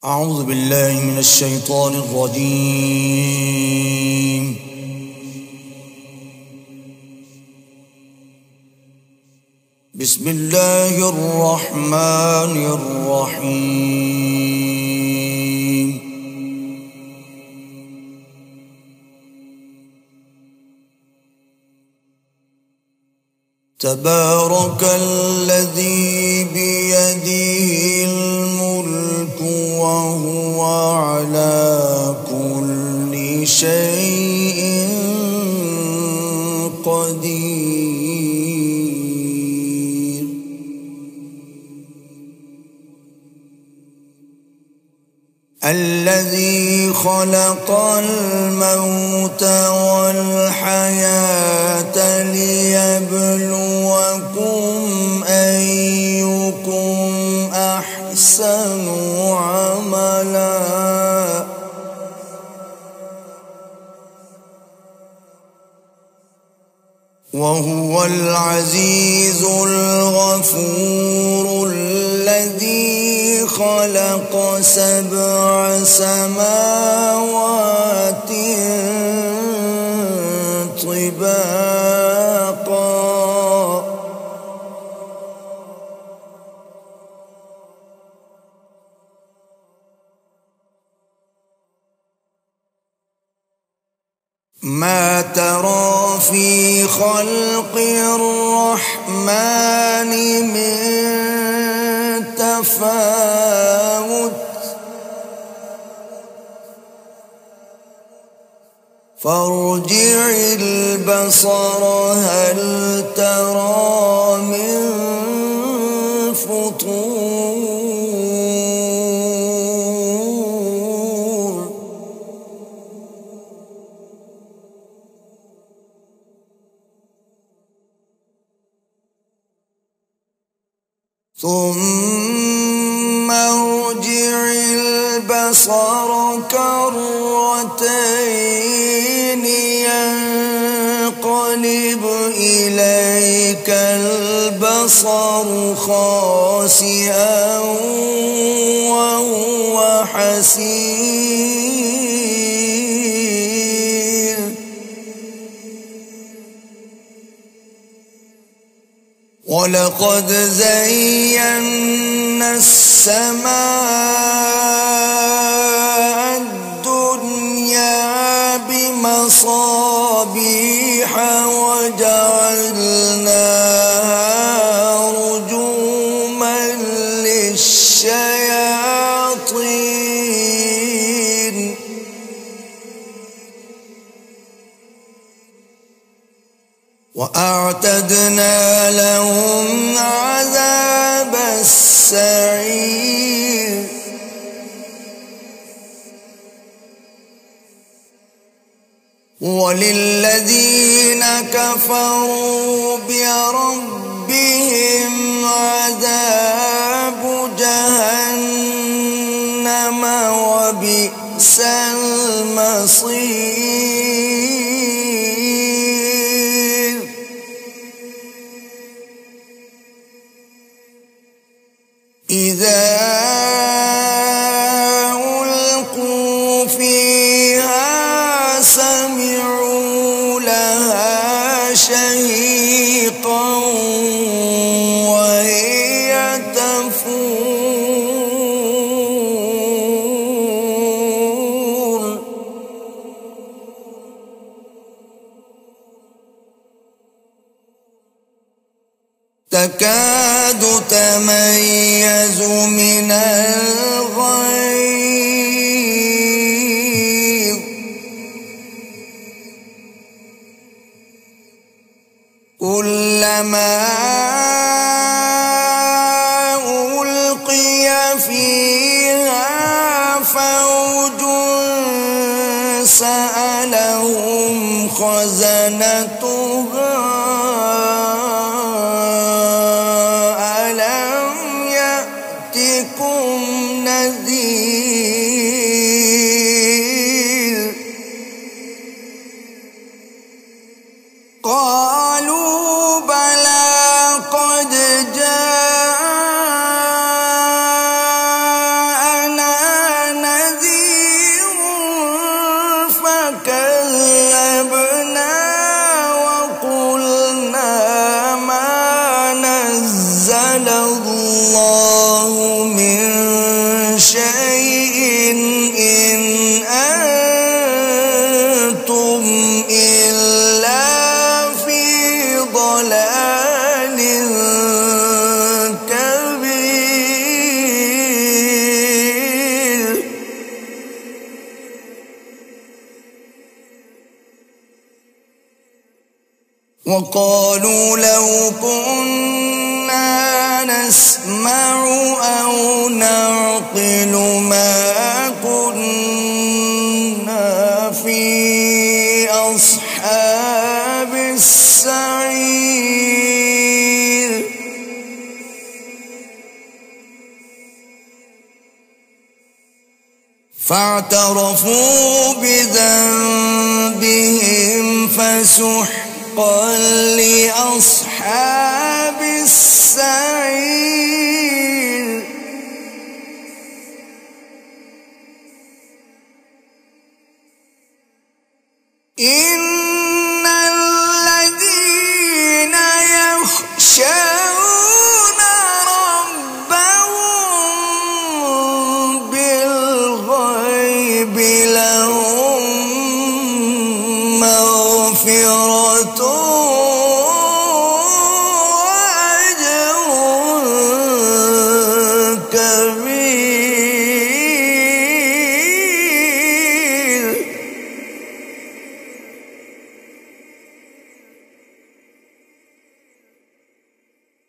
أعوذ بالله من الشيطان الرجيم. بسم الله الرحمن الرحيم. تبارك الذي بيده الملك وهو على كل شيء قدير. الذي خلق الموت والحياة ليبلوكم أيكم أحسن عملا وهو العزيز الغفور الذي خلق 7 سماوات طباقا ما ترى في خلق الرحمن من تفاوت فارجع البصر هل ترى من فطور ثم ارجع البصر كرتين ينقلب إليك البصر خاسئا وهو حسير ولقد زينا السماء الدنيا بمصابيح وجعلناها رجوما للشياطين وأعتدنا لهم عذاب السعير وللذين كفروا بربهم عذاب جهنم وبئس المصير إذا ألقوا فيها سمعوا لها شهيقا وهي تفور تكاد تميز من الغيظ كلما ألقي فيها فوج سألهم خزنتها نذير قالوا بلى قد جاءنا شيء إن أنتم إلا في ضلال كبير. وقالوا لو كنا نسمع أو نعقل ما كنا في أصحاب السعير. فاعترفوا بذنبهم فسحقا لأصحاب السعير. إن الذين يخشون ربهم بالغيب لهم مغفرة وأجر كبير.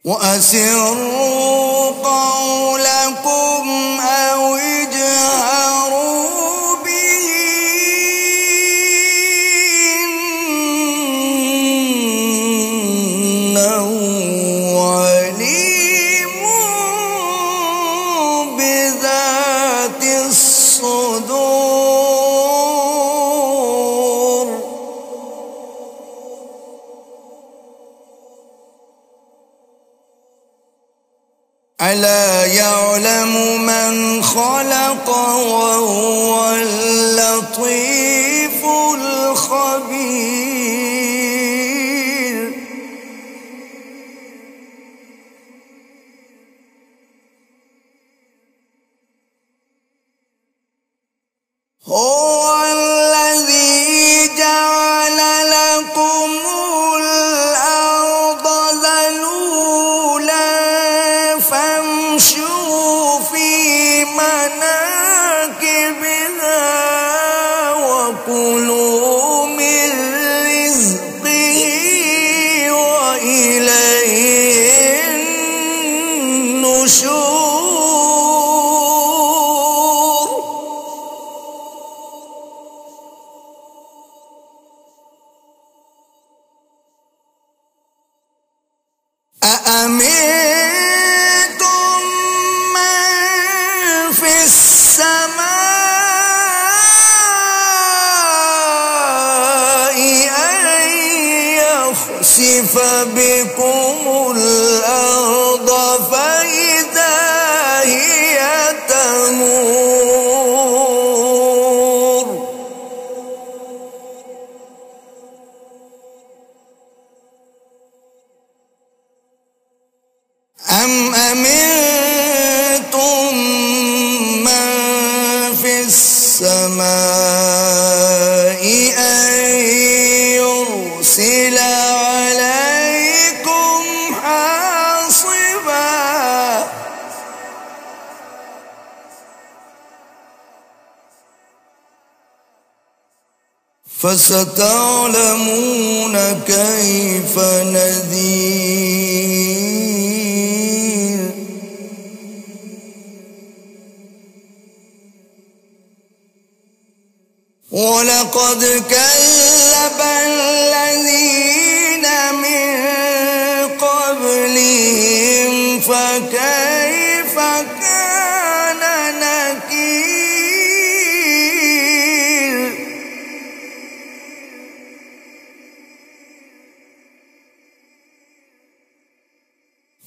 وأسروا قولكم أو اجهروا به إنه عليم بذات الصدور. ألا يعلم من خلق وهو اللطيف الخبير. هو الذي جعل لكم الأرض ذلولا فامشوا في مناكبها وكلوا من رزقه وإليه النشور. أأمنتم من في السماء أن يخسف بكم الأرض فإذا هي تمور. أم أمنتم من في السماء أن يرسل عليكم حاصبا فستعلمون كيف نذير. ولقد كذب الذين من قبلهم فكيف كان نكير.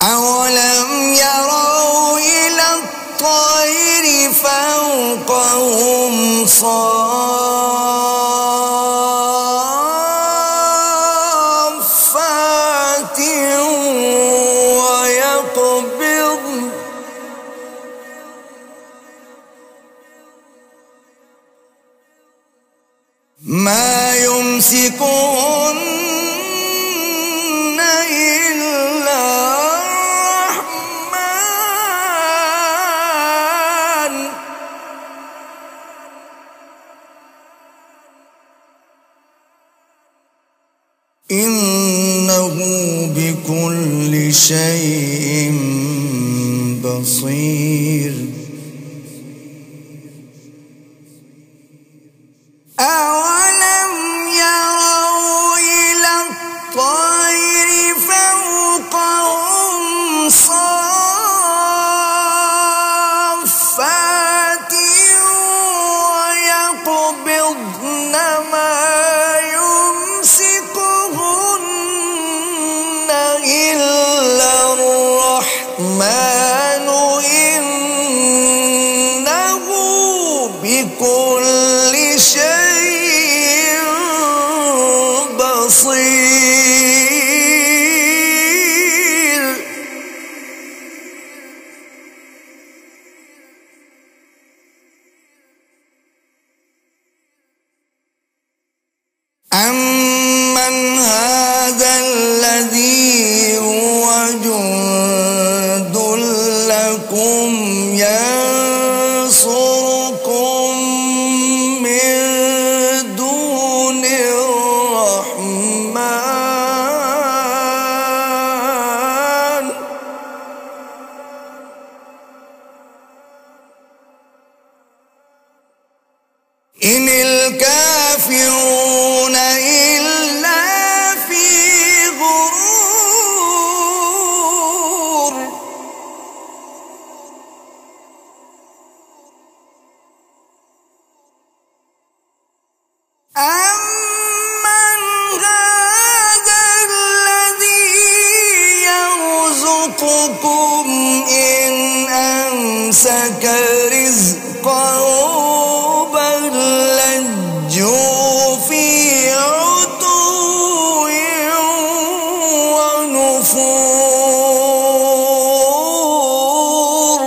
أولم يروا إلى الطير فوقهم صافات ويقبضن ما يمسكهن إلا الرحمن إنه بكل شيء بصير. أولم يروا إلى الطير فوقهم صافات ويقبضن ما يمسكهن إلا الرحمن إنه بكل شيء بصير. أمن هذا الذي هو جند لكم ينصركم من دون الرحمن إن الكافرون إلا في غرور. أمن هذا الذي يرزقكم إن أمسك رزقه بل لجوا في عتو ونفور.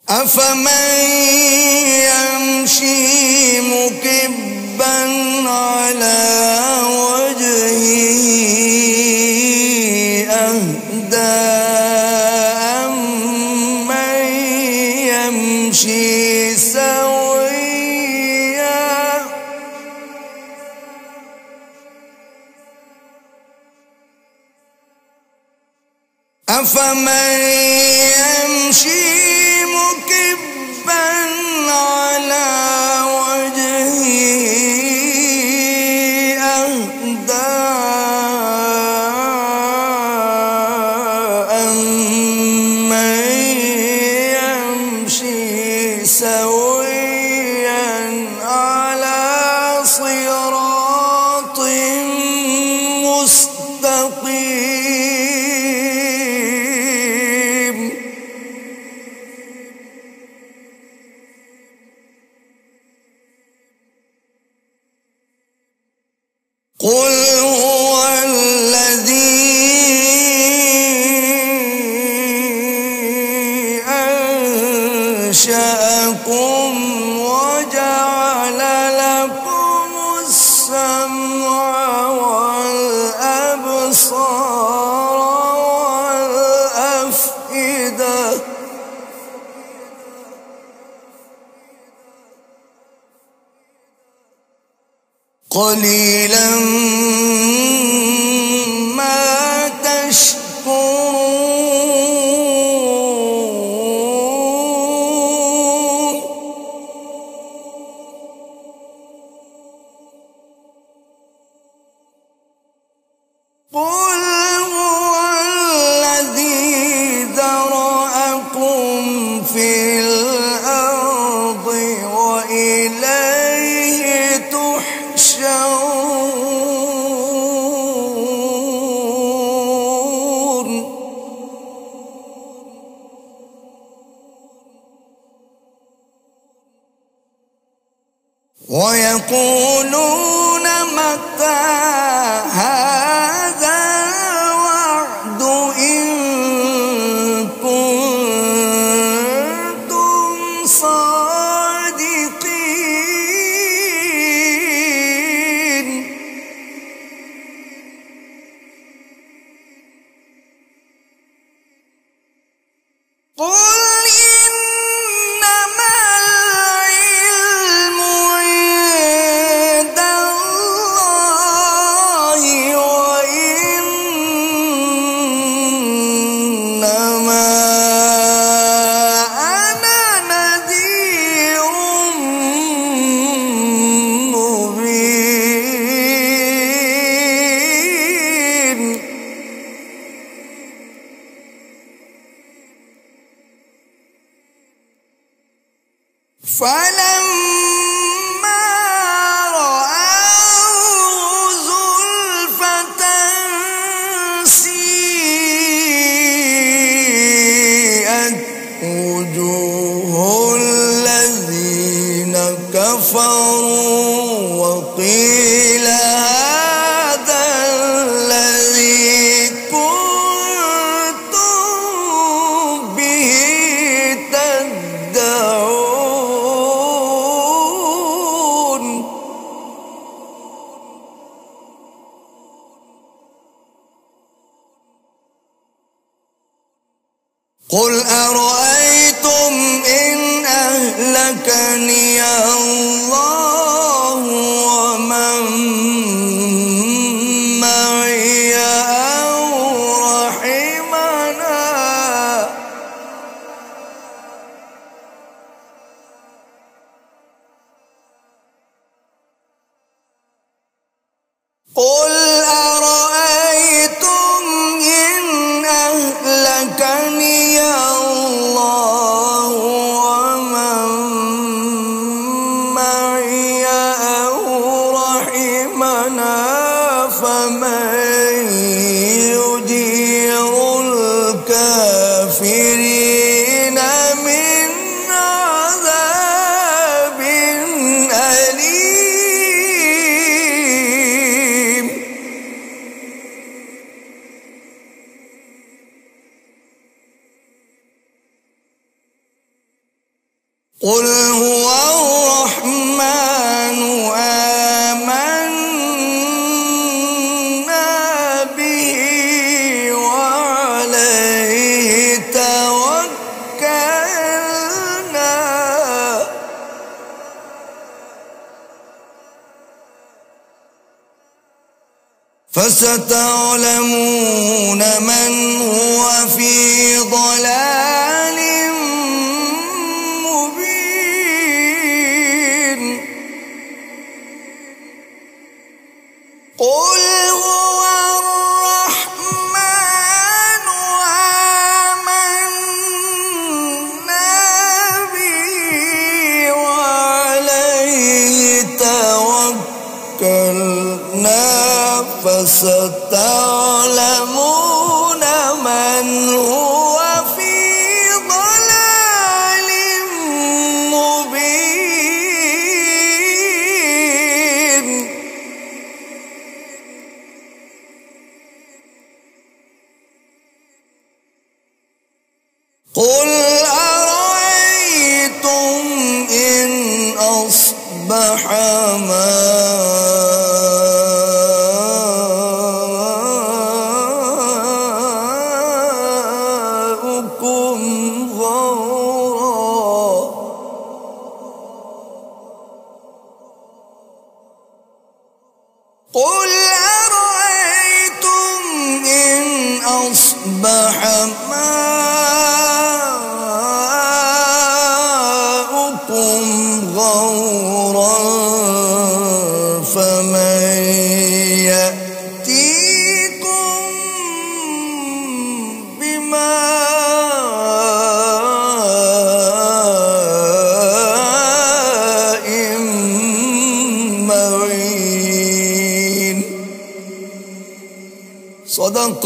أفمن يمشي مكبا على وجهه أهدى أمن يمشي سويا أفمن يمشي مكبا على وجهه أهدى أمن يمشي سويا على صراط مستقيم. قل هو الذي أنشأكم وجعل لكم السمع والأبصار والأفئدة قليلا ما تشكرون. قل هو الذي ذرأكم في الأرض وإليه تحشرون. ويقولون متى هذا الوعد إن كنتم فلما رأوه زلفة سيئت وجوه الذين كفروا وقيل هذا الذي كنتم به تدعون. قل أرأيتم إن أهلكني الله ومن معي أو رحمنا قل أرأيتم إن أهلكني الله ومن معي أو رحمنا فمن يجير الكافرين من عذاب أليم. قل هو الرحمن آمنا به وعليه توكلنا فستعلمون من هو في ضلال مبين. قل هو الرحمن آمنا به وعليه توكلنا فستعلمون من هو في ضلال مبين. قل أرأيتم إن أصبح ماؤكم غورا قل أرأيتم إن أصبح ماؤكم غورا فمن يأتيكم بماء معين. صدق